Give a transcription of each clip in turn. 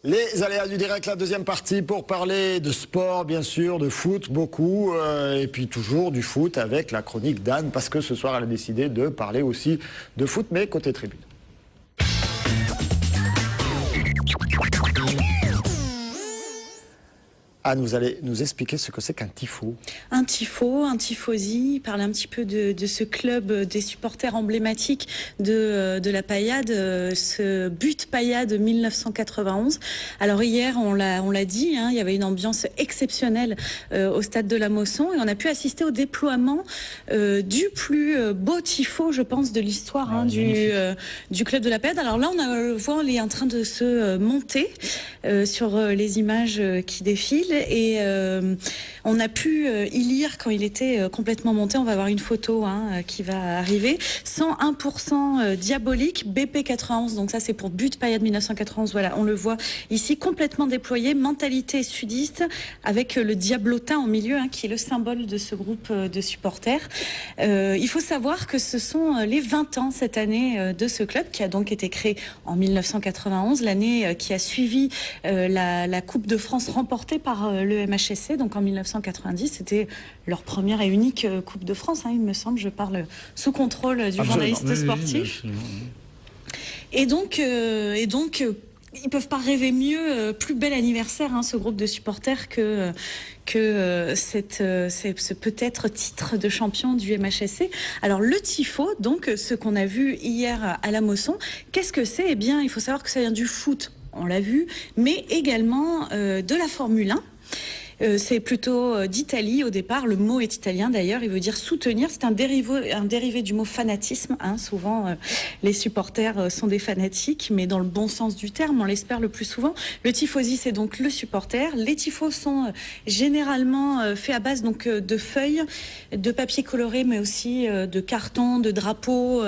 Les aléas du direct, la deuxième partie pour parler de sport, bien sûr, de foot, beaucoup, et puis toujours du foot avec la chronique d'Anne, parce que ce soir, elle a décidé de parler aussi de foot, mais côté tribune. Anne, vous allez nous expliquer ce que c'est qu'un tifo. Un tifo, un tifosi, parler un petit peu de ce club des supporters emblématiques de la Paillade, ce but Paillade 1991. Alors hier, on l'a dit, hein, il y avait une ambiance exceptionnelle au stade de la Mosson et on a pu assister au déploiement du plus beau tifo, je pense, de l'histoire du club de la Paillade. Alors là, on voit, il est en train de se monter sur les images qui défilent. Et on a pu y lire quand il était complètement monté. On va avoir une photo qui va arriver. 101% diabolique, BP 91. Donc ça, c'est pour but Paillade 1991. Voilà, on le voit ici, complètement déployé. Mentalité sudiste avec le diablotin au milieu, qui est le symbole de ce groupe de supporters. Il faut savoir que ce sont les 20 ans cette année de ce club qui a donc été créé en 1991, l'année qui a suivi la Coupe de France remportée par le MHSC, donc en 1990, c'était leur première et unique Coupe de France, il me semble, je parle sous contrôle du journaliste sportif. Et donc, ils peuvent pas rêver mieux, plus bel anniversaire, ce groupe de supporters que ce peut-être titre de champion du MHSC. Alors le tifo, donc ce qu'on a vu hier à la Mosson, qu'est-ce que c'est ? Eh bien, il faut savoir que ça vient du foot, on l'a vu, mais également de la Formule 1. C'est plutôt d'Italie au départ. Le mot est italien d'ailleurs, il veut dire soutenir. C'est un dérivé du mot fanatisme. Souvent, les supporters sont des fanatiques, mais dans le bon sens du terme, on l'espère le plus souvent. Le tifosi, c'est donc le supporter. Les tifos sont généralement faits à base donc de feuilles, de papier coloré, mais aussi de cartons, de drapeaux,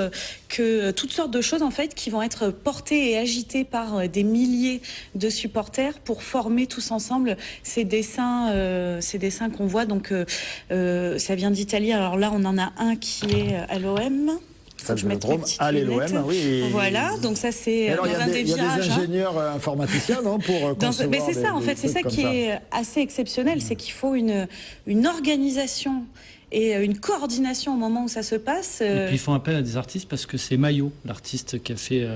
toutes sortes de choses en fait qui vont être portées et agitées par des milliers de supporters pour former tous ensemble ces dessins qu'on voit. Donc ça vient d'Italie. Alors là, on en a un qui est à l'OM. Je mets à l'OM, oui. Voilà, donc ça c'est dans un des virages. Il y a des ingénieurs informaticiens, non, pour concevoir mais c'est ça, en fait, c'est ça qui est assez exceptionnel, c'est qu'il faut une organisation et une coordination au moment où ça se passe. Et puis ils font appel à des artistes parce que c'est Maillot, l'artiste qui a fait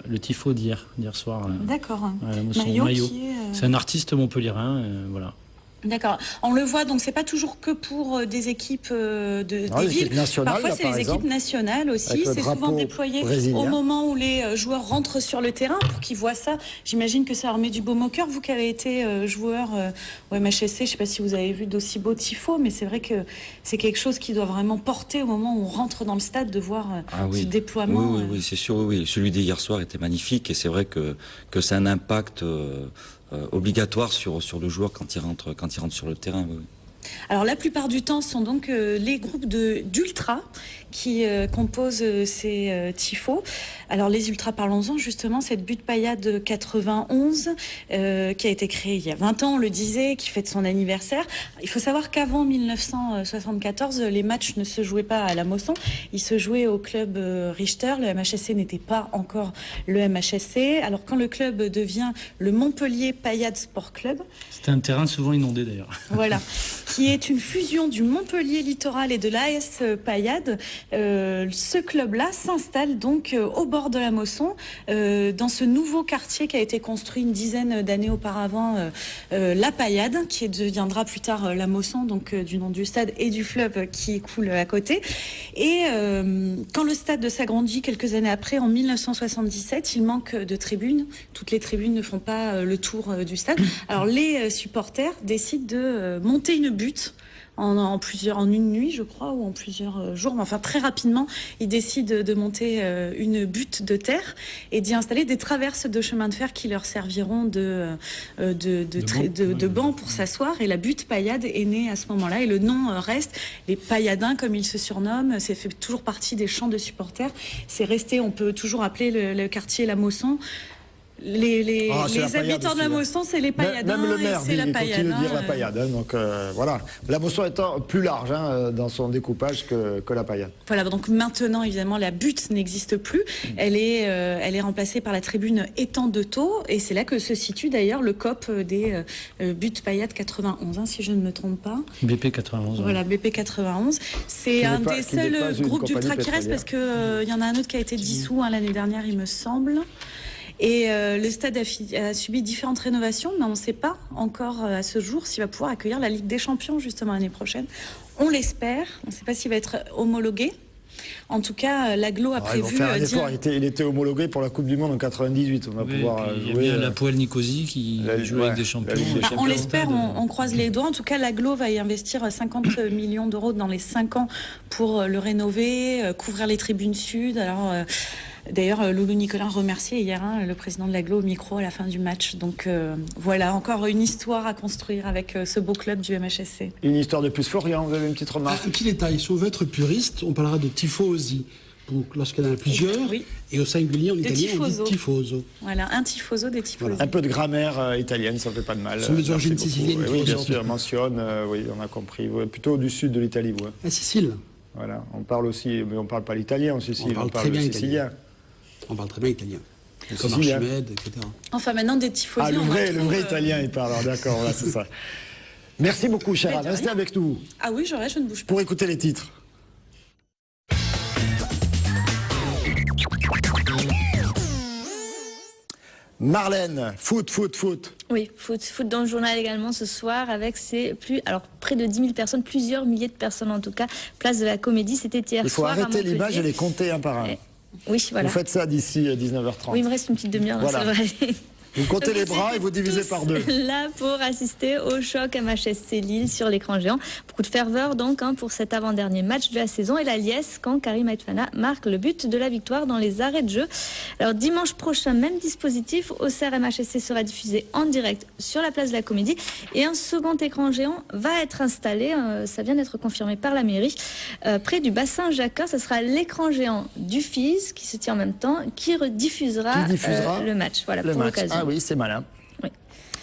le tifo d'hier soir. D'accord. Maillot. C'est un artiste montpelliérain, voilà. D'accord. On le voit, donc c'est pas toujours que pour des équipes des villes. Parfois c'est les équipes nationales aussi. C'est souvent déployé au moment où les joueurs rentrent sur le terrain pour qu'ils voient ça. J'imagine que ça leur met du baume au cœur. Vous qui avez été joueur au MHSC, je sais pas si vous avez vu d'aussi beaux tifos, mais c'est vrai que c'est quelque chose qui doit vraiment porter au moment où on rentre dans le stade de voir ce déploiement. Oui, c'est sûr. Oui, celui d'hier soir était magnifique et c'est vrai que ça a un impact obligatoire sur le joueur quand il rentre sur le terrain. Oui. Alors la plupart du temps, ce sont donc les groupes d'ultras qui composent ces tifos. Alors les ultras, parlons-en justement, cette but Paillade 91 qui a été créée il y a 20 ans, on le disait, qui fête son anniversaire. Il faut savoir qu'avant 1974, les matchs ne se jouaient pas à la Mosson, ils se jouaient au club Richter. Le MHSC n'était pas encore le MHSC. Alors quand le club devient le Montpellier Paillade Sport Club... C'était un terrain souvent inondé d'ailleurs. Voilà, qui est une fusion du Montpellier Littoral et de l'AS Paillade. Ce club-là s'installe donc au bord de la Mosson, dans ce nouveau quartier qui a été construit une dizaine d'années auparavant, la Paillade, qui deviendra plus tard la Mosson, donc du nom du stade et du fleuve qui coule à côté. Et quand le stade s'agrandit quelques années après, en 1977, il manque de tribunes. Toutes les tribunes ne font pas le tour du stade. Alors les supporters décident de monter une butte en une nuit, je crois, ou en plusieurs jours. Mais enfin, très rapidement, ils décident de monter une butte de terre et d'y installer des traverses de chemin de fer qui leur serviront de banc pour s'asseoir. Et la butte Paillade est née à ce moment-là. Et le nom reste. Les Pailladins, comme ils se surnomment, c'est fait toujours partie des chants de supporters. C'est resté, on peut toujours appeler le quartier la Mosson Les la paillade habitants de aussi, la hein. Mosson, c'est les pailladins. Même le maire c'est la continue paillade. de dire la paillade. Hein, donc voilà. La Mosson étant plus large dans son découpage que la paillade. Voilà, donc maintenant, évidemment, la butte n'existe plus. Elle est remplacée par la tribune étang de Thau. Et c'est là que se situe d'ailleurs le COP des buttes paillades 91, si je ne me trompe pas. BP 91. Voilà, BP 91. C'est un des seuls groupes d'ultra qui reste parce qu'il y en a un autre qui a été dissous l'année dernière, il me semble. Et le stade a subi différentes rénovations, mais on ne sait pas encore à ce jour s'il va pouvoir accueillir la Ligue des Champions justement l'année prochaine. On l'espère. On ne sait pas s'il va être homologué. En tout cas, l'Aglo a prévu. Ils vont faire un effort. Il était homologué pour la Coupe du Monde en 98. On va pouvoir jouer. Il y a bien la Poel Nicosie qui joue avec des champions. On l'espère, on croise les doigts. En tout cas, l'Aglo va y investir 50 millions d'euros dans les 5 ans pour le rénover, couvrir les tribunes sud. Alors. D'ailleurs, Loulou Nicolin remerciait hier le président de l'Aglo au micro à la fin du match. Donc voilà, encore une histoire à construire avec ce beau club du MHSC. Une histoire de plus. Florian, vous avez une petite remarque? Un petit détail, si on veut être puriste, on parlera de tifosi. Lorsqu'il y en a plusieurs, oui. Et au singulier en italien, on dit tifoso. Voilà, un tifoso, des tifosi. Voilà. Un peu de grammaire italienne, ça ne fait pas de mal. Ce sont des origines siciliennes. Oui, bien sûr, mentionne, oui, on a compris. Plutôt du sud de l'Italie, vous. À Sicile. Voilà, on parle aussi, mais on ne parle pas l'italien en Sicile, on parle le sicilien. On parle très bien italien. Comme Archimède, etc. Enfin, maintenant, des tifosi. Le vrai italien, il parle. D'accord, voilà, c'est ça. Merci beaucoup, Chara. Restez avec nous. Ah oui, je ne bouge pas. Pour écouter les titres. Marlène, foot. Oui, foot dans le journal également ce soir avec près de 10 000 personnes, plusieurs milliers de personnes en tout cas. Place de la Comédie, c'était hier soir. Il faut arrêter l'image et les compter un par un. Oui, voilà. Vous faites ça d'ici 19h30. Oui, il me reste une petite demi-heure, donc ça va aller. Vous comptez les bras et vous divisez par 2. Là pour assister au choc MHSC Lille sur l'écran géant. Beaucoup de ferveur donc pour cet avant-dernier match de la saison et la liesse quand Karim Aitfana marque le but de la victoire dans les arrêts de jeu. Alors dimanche prochain, même dispositif, Auxerre MHSC sera diffusé en direct sur la place de la Comédie et un second écran géant va être installé, ça vient d'être confirmé par la mairie, près du bassin Jacquin. Ce sera l'écran géant du FIS qui se tient en même temps, qui rediffusera le match. Voilà, pour l'occasion. Ah oui, c'est malin. Oui.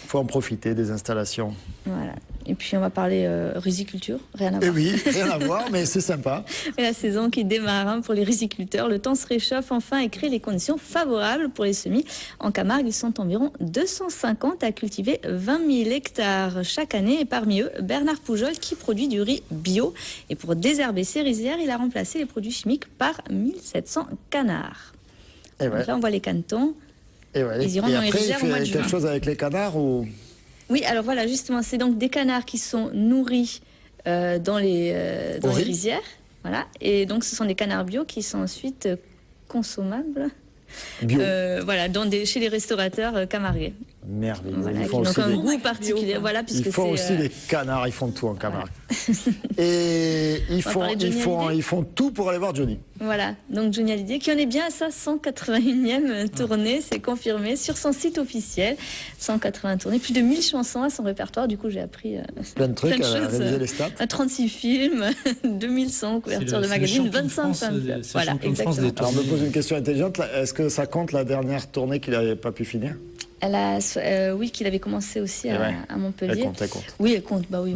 Faut en profiter des installations. Voilà. Et puis on va parler riziculture, rien à voir. Et oui, rien à voir, mais c'est sympa. Et la saison qui démarre pour les riziculteurs. Le temps se réchauffe enfin et crée les conditions favorables pour les semis. En Camargue, ils sont environ 250 à cultiver 20 000 hectares chaque année. Et parmi eux, Bernard Poujol qui produit du riz bio. Et pour désherber ses rizières, il a remplacé les produits chimiques par 1700 canards. Et donc là, on voit les canetons. Et ils iront dans les rizières au mois de juin. Quelque chose avec les canards ou... Oui, alors voilà, justement, c'est donc des canards qui sont nourris dans les rizières. Voilà. Et donc, ce sont des canards bio qui sont ensuite consommables. Bio. Voilà, chez les restaurateurs camarguais. Merveilleux. Voilà, qui ont un goût particulier. Voilà, puisque ils font aussi des canards, ils font tout en Camargue. Voilà. Et ils font tout pour aller voir Johnny. Voilà, donc Johnny Hallyday qui en est bien à sa 181e tournée, c'est confirmé sur son site officiel. 180 tournées, plus de 1000 chansons à son répertoire. Du coup, j'ai appris plein de trucs, à réviser les stats. 36 films, 2100 couvertures de magazines, 25 films. Voilà, exactement. Alors, on me pose une question intelligente. Est-ce que ça compte la dernière tournée qu'il n'avait pas pu finir? Oui, qu'il avait commencé aussi à Montpellier. Elle compte. Oui, elle compte. Oui,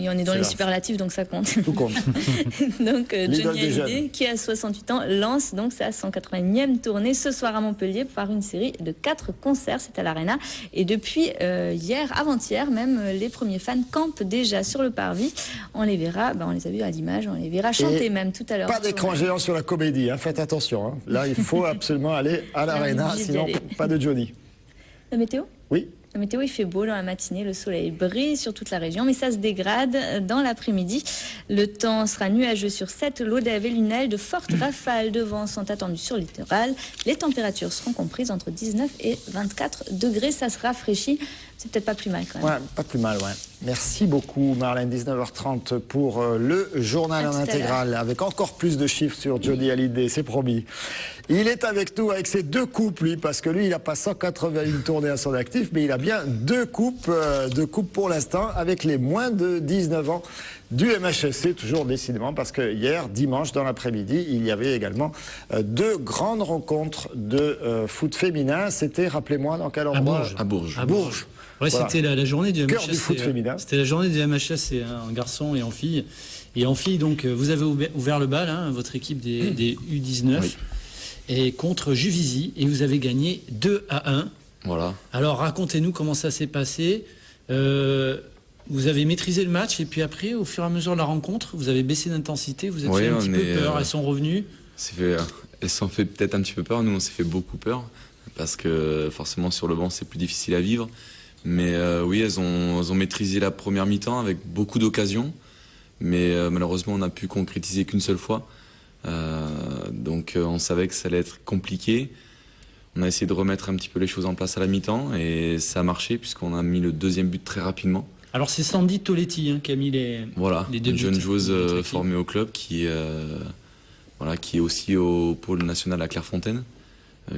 on est dans les superlatifs, donc ça compte. Tout compte. Donc Johnny Hallyday, qui a 68 ans, lance donc sa 180e tournée ce soir à Montpellier par une série de 4 concerts. C'est à l'Arena. Et depuis avant-hier, même les premiers fans campent déjà sur le parvis. On les verra, on les a vus à l'image, on les verra chanter même tout à l'heure. Pas d'écran géant sur la Comédie, faites attention. Là, il faut absolument aller à l'Arena, sinon pas de Johnny. La météo ? Oui. La météo, il fait beau dans la matinée, le soleil brille sur toute la région, mais ça se dégrade dans l'après-midi. Le temps sera nuageux sur 7 Lodève et Lunel. De fortes rafales de vent sont attendues sur le littoral. Les températures seront comprises entre 19 et 24 degrés. Ça se rafraîchit. C'est peut-être pas plus mal quand même. Ouais, pas plus mal, ouais. Merci beaucoup Marlène, 19h30 pour le journal en intégral avec encore plus de chiffres sur Johnny Hallyday, c'est promis. Il est avec nous avec ses 2 coupes lui, parce que lui il n'a pas 181 tournées à son actif, mais il a bien 2 coupes pour l'instant avec les moins de 19 ans du MHSC, toujours décidément, parce que hier, dimanche, dans l'après-midi, il y avait également 2 grandes rencontres de foot féminin. C'était, rappelez-moi, dans quel endroit? À Bourges. À Bourges. Ouais, voilà. C'était la journée du MHSC. Cœur du foot féminin. C'était la journée du MHSC, en garçons et en filles. Et en filles, donc, vous avez ouvert le bal, votre équipe des U19, oui. Et contre Juvisy, et vous avez gagné 2-1. Voilà. Alors, racontez-nous comment ça s'est passé. Vous avez maîtrisé le match, et puis après, au fur et à mesure de la rencontre, vous avez baissé d'intensité, vous êtes fait un petit peu peur, elles sont revenues. Elles s'en fait peut-être un petit peu peur, nous on s'est fait beaucoup peur, parce que forcément sur le banc c'est plus difficile à vivre. Mais oui, elles ont maîtrisé la première mi-temps avec beaucoup d'occasions, mais malheureusement on n'a pu concrétiser qu'une seule fois. Donc on savait que ça allait être compliqué. On a essayé de remettre un petit peu les choses en place à la mi-temps, et ça a marché puisqu'on a mis le 2e but très rapidement. Alors c'est Sandy Toletti qui a mis les 2 buts. Une jeune joueuse formée au club qui est aussi au pôle national à Clairefontaine,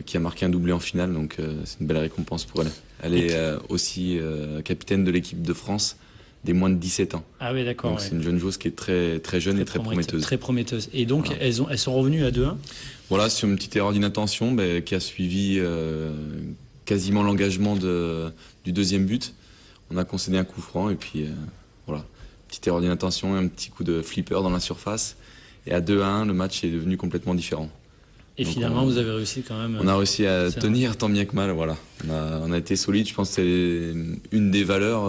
qui a marqué un doublé en finale, donc c'est une belle récompense pour elle. Elle est aussi capitaine de l'équipe de France des moins de 17 ans. Ah oui, d'accord. Donc c'est une jeune joueuse qui est très, très jeune et très prometteuse. Très prometteuse. Et donc elles sont revenues à 2-1 ? Voilà, sur une petite erreur d'inattention qui a suivi quasiment l'engagement du 2e but. On a concédé un coup franc et puis voilà, petite erreur d'inattention, un petit coup de flipper dans la surface. Et à 2-1, le match est devenu complètement différent. Et donc finalement, vous avez réussi quand même. On a réussi à tenir tant bien que mal, voilà. On a été solide, je pense que c'est une des valeurs,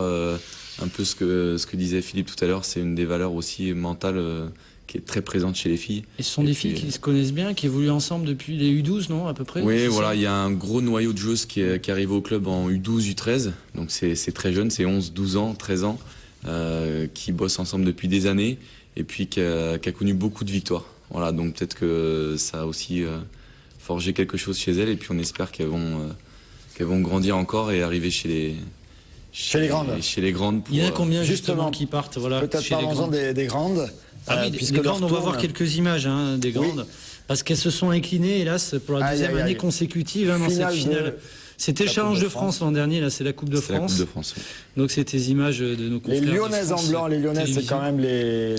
un peu ce que disait Philippe tout à l'heure, c'est une des valeurs aussi mentales qui est très présente chez les filles. Et ce sont des filles qui se connaissent bien, qui évoluent ensemble depuis les U12, non, à peu près? Oui, voilà, il y a un gros noyau de joueuses qui arrive au club en U12, U13, donc c'est très jeune, c'est 11, 12 ans, 13 ans, qui bossent ensemble depuis des années, et puis qui a connu beaucoup de victoires. Voilà, donc peut-être que ça a aussi forgé quelque chose chez elles, et puis on espère qu'elles vont grandir encore et arriver chez les grandes. Il y en a combien justement qui partent, voilà, peut-être parlons-en des grandes. Ah oui, des grandes, on va voir quelques images des grandes, parce qu'elles se sont inclinées, hélas, pour la 2e année consécutive dans cette finale. C'était le Challenge de France l'an dernier, là c'est la Coupe de France. La Coupe de France, oui. Donc c'est des images de nos confrères. Les Lyonnaises en blanc, les Lyonnaises c'est quand même la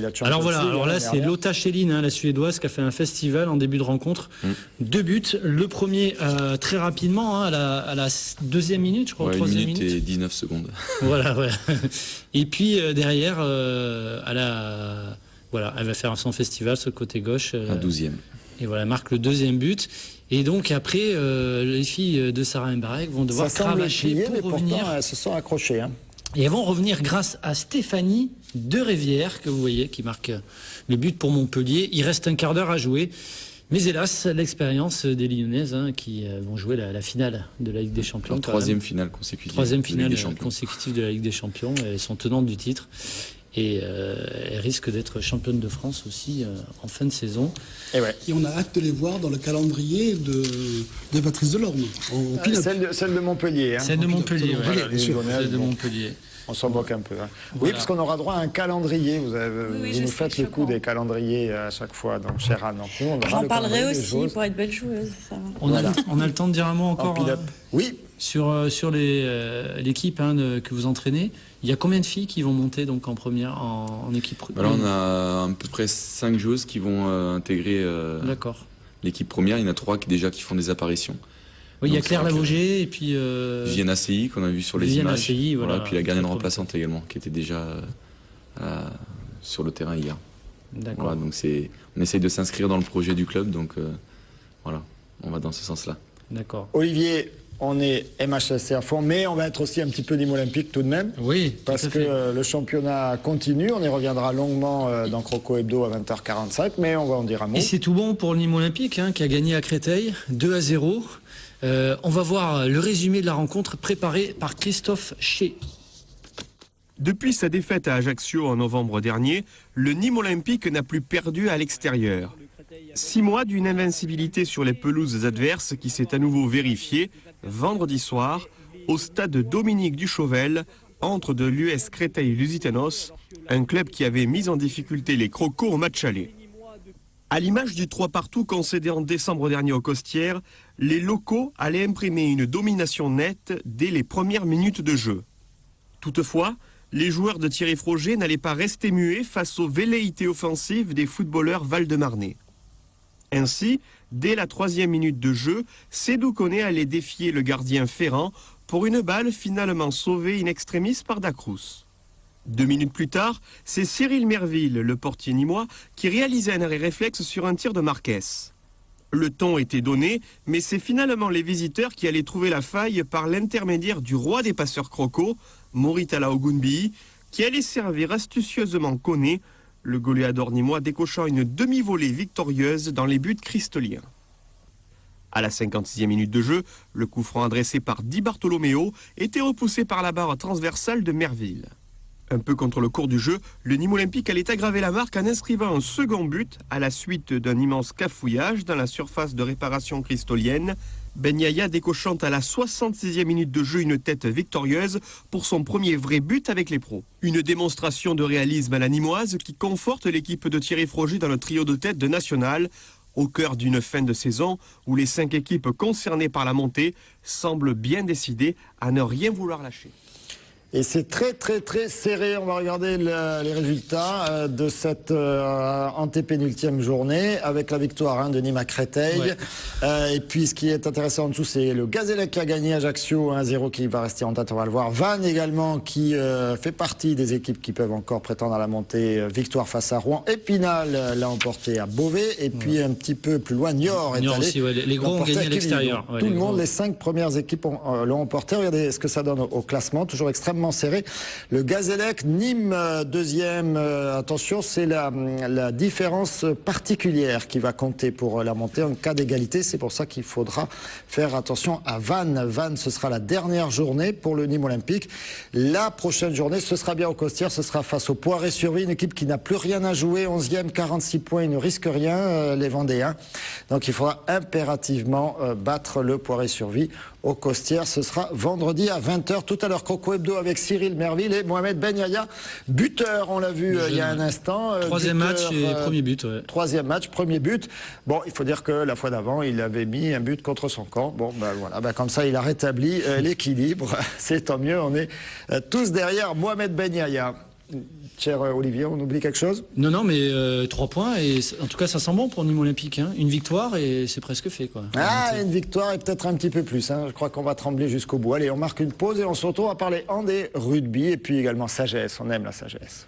Champions League. Alors voilà, alors là c'est Lotta Schelin, la Suédoise, qui a fait un festival en début de rencontre. 2 buts, le premier très rapidement, à la 2e minute, je crois, 3e minute. 1 minute et 19 secondes. Voilà, ouais. Et puis derrière, elle va faire son festival sur le côté gauche. La 12e. Et voilà, elle marque le 2e but. Et donc après, les filles de Sarah Mbarek vont devoir cravacher pour revenir. Pourtant, elles se sont accrochées. Et elles vont revenir grâce à Stéphanie de Rivière, que vous voyez, qui marque le but pour Montpellier. Il reste un quart d'heure à jouer. Mais hélas, l'expérience des Lyonnaises qui vont jouer la finale de la Ligue des Champions. La 3e finale consécutive. 3e finale consécutive de la Ligue des Champions. Elles sont tenantes du titre. Et elle risque d'être championne de France aussi en fin de saison. Et on a hâte de les voir dans le calendrier de Patrice Delorme. Celle de Montpellier. Celle de Montpellier, celle de Montpellier. On s'en moque un peu. Voilà. Oui, parce qu'on aura droit à un calendrier. Vous nous faites le coup des calendriers à chaque fois, donc cher Anne. J'en parlerai aussi pour être belle joueuse. On a le temps de dire un mot encore oui. Sur l'équipe que vous entraînez. Il y a combien de filles qui vont monter donc en première en équipe? Alors on a à peu près 5 joueuses qui vont intégrer l'équipe première. Il y en a 3 qui font des apparitions. Oui, il y a Claire Lavogé et puis Viviane Asseyi qu'on a vu sur les images. Asseyi, voilà, puis la gardienne remplaçante également qui était déjà sur le terrain hier. D'accord. Voilà, donc on essaye de s'inscrire dans le projet du club, donc voilà, on va dans ce sens-là. D'accord. Olivier, on est MHSC à fond, mais on va être aussi un petit peu Nîmes Olympique tout de même. Oui, parce que le championnat continue. On y reviendra longuement dans Croco Hebdo à 20h45, mais on va en dire un mot. Et c'est tout bon pour le Nîmes Olympique qui a gagné à Créteil 2-0. On va voir le résumé de la rencontre préparé par Christophe Ché. Depuis sa défaite à Ajaccio en novembre dernier, le Nîmes Olympique n'a plus perdu à l'extérieur. 6 mois d'une invincibilité sur les pelouses adverses qui s'est à nouveau vérifiée vendredi soir au stade Dominique Duchauvel entre de l'US Créteil-Lusitanos, un club qui avait mis en difficulté les Crocos au match aller. À l'image du 3-partout concédé en décembre dernier aux Costières, les locaux allaient imprimer une domination nette dès les premières minutes de jeu. Toutefois, les joueurs de Thierry Froger n'allaient pas rester muets face aux velléités offensives des footballeurs val-de-marnais. Ainsi, dès la 3e minute de jeu, Sédou Koné allait défier le gardien Ferrand pour une balle finalement sauvée in extremis par Dacruz. 2 minutes plus tard, c'est Cyril Merville, le portier nîmois, qui réalisait un arrêt réflexe sur un tir de Marquez. Le ton était donné, mais c'est finalement les visiteurs qui allaient trouver la faille par l'intermédiaire du roi des passeurs crocos, Moritala Ogunbi, qui allait servir astucieusement Koné, le goléador nîmois décochant une demi-volée victorieuse dans les buts cristoliens. À la 56e minute de jeu, le coup franc adressé par Di Bartolomeo était repoussé par la barre transversale de Merville. Un peu contre le cours du jeu, le Nîmes Olympique allait aggraver la marque en inscrivant un second but à la suite d'un immense cafouillage dans la surface de réparation cristolienne. Ben Yaya décochant à la 66e minute de jeu une tête victorieuse pour son premier vrai but avec les pros. Une démonstration de réalisme à la nîmoise qui conforte l'équipe de Thierry Froger dans le trio de tête de National, au cœur d'une fin de saison où les 5 équipes concernées par la montée semblent bien décidées à ne rien vouloir lâcher. Et c'est très serré. On va regarder les résultats de cette antépénultième journée avec la victoire de Nîmes à Créteil. Ouais. Et puis ce qui est intéressant en dessous, c'est le Gazélec qui a gagné Ajaccio 1-0 qui va rester en tête, on va le voir. Vannes également qui fait partie des équipes qui peuvent encore prétendre à la montée. Victoire face à Rouen. Épinal l'a emporté à Beauvais. Et puis un petit peu plus loin, Niort est allé. Aussi, ouais. Les gros ont gagné à l'extérieur. Ouais, tout le monde, les 5 premières équipes l'ont emporté. Regardez ce que ça donne au classement. Toujours extrêmement serré. Le Gazélec, Nîmes deuxième, attention, c'est la différence particulière qui va compter pour la montée en cas d'égalité. C'est pour ça qu'il faudra faire attention à Vannes. Vannes, ce sera la dernière journée pour le Nîmes Olympique. La prochaine journée, ce sera bien aux Costières, ce sera face au Poiré-sur-Vie, une équipe qui n'a plus rien à jouer, 11e, 46 points, ils ne risquent rien, les Vendéens. Donc il faudra impérativement battre le Poiré-sur-Vie aux Costières. Ce sera vendredi à 20h. Tout à l'heure, Croco Hebdo avec Cyril Merville et Mohamed Ben Yaya, buteur, on l'a vu il y a un instant. Troisième match et premier but. Ouais. Troisième match, premier but. Bon, il faut dire que la fois d'avant, il avait mis un but contre son camp. Bon, ben voilà, comme ça, il a rétabli l'équilibre. C'est tant mieux, on est tous derrière Mohamed Ben Yaya. Cher Olivier, on oublie quelque chose? Non, mais 3 points, et en tout cas ça sent bon pour Nîmes Olympique. Hein. Une victoire et c'est presque fait, quoi. Ah, une victoire et peut-être un petit peu plus. Hein. Je crois qu'on va trembler jusqu'au bout. Allez, on marque une pause et on se retrouve à parler hand et rugby et puis également sagesse. On aime la sagesse.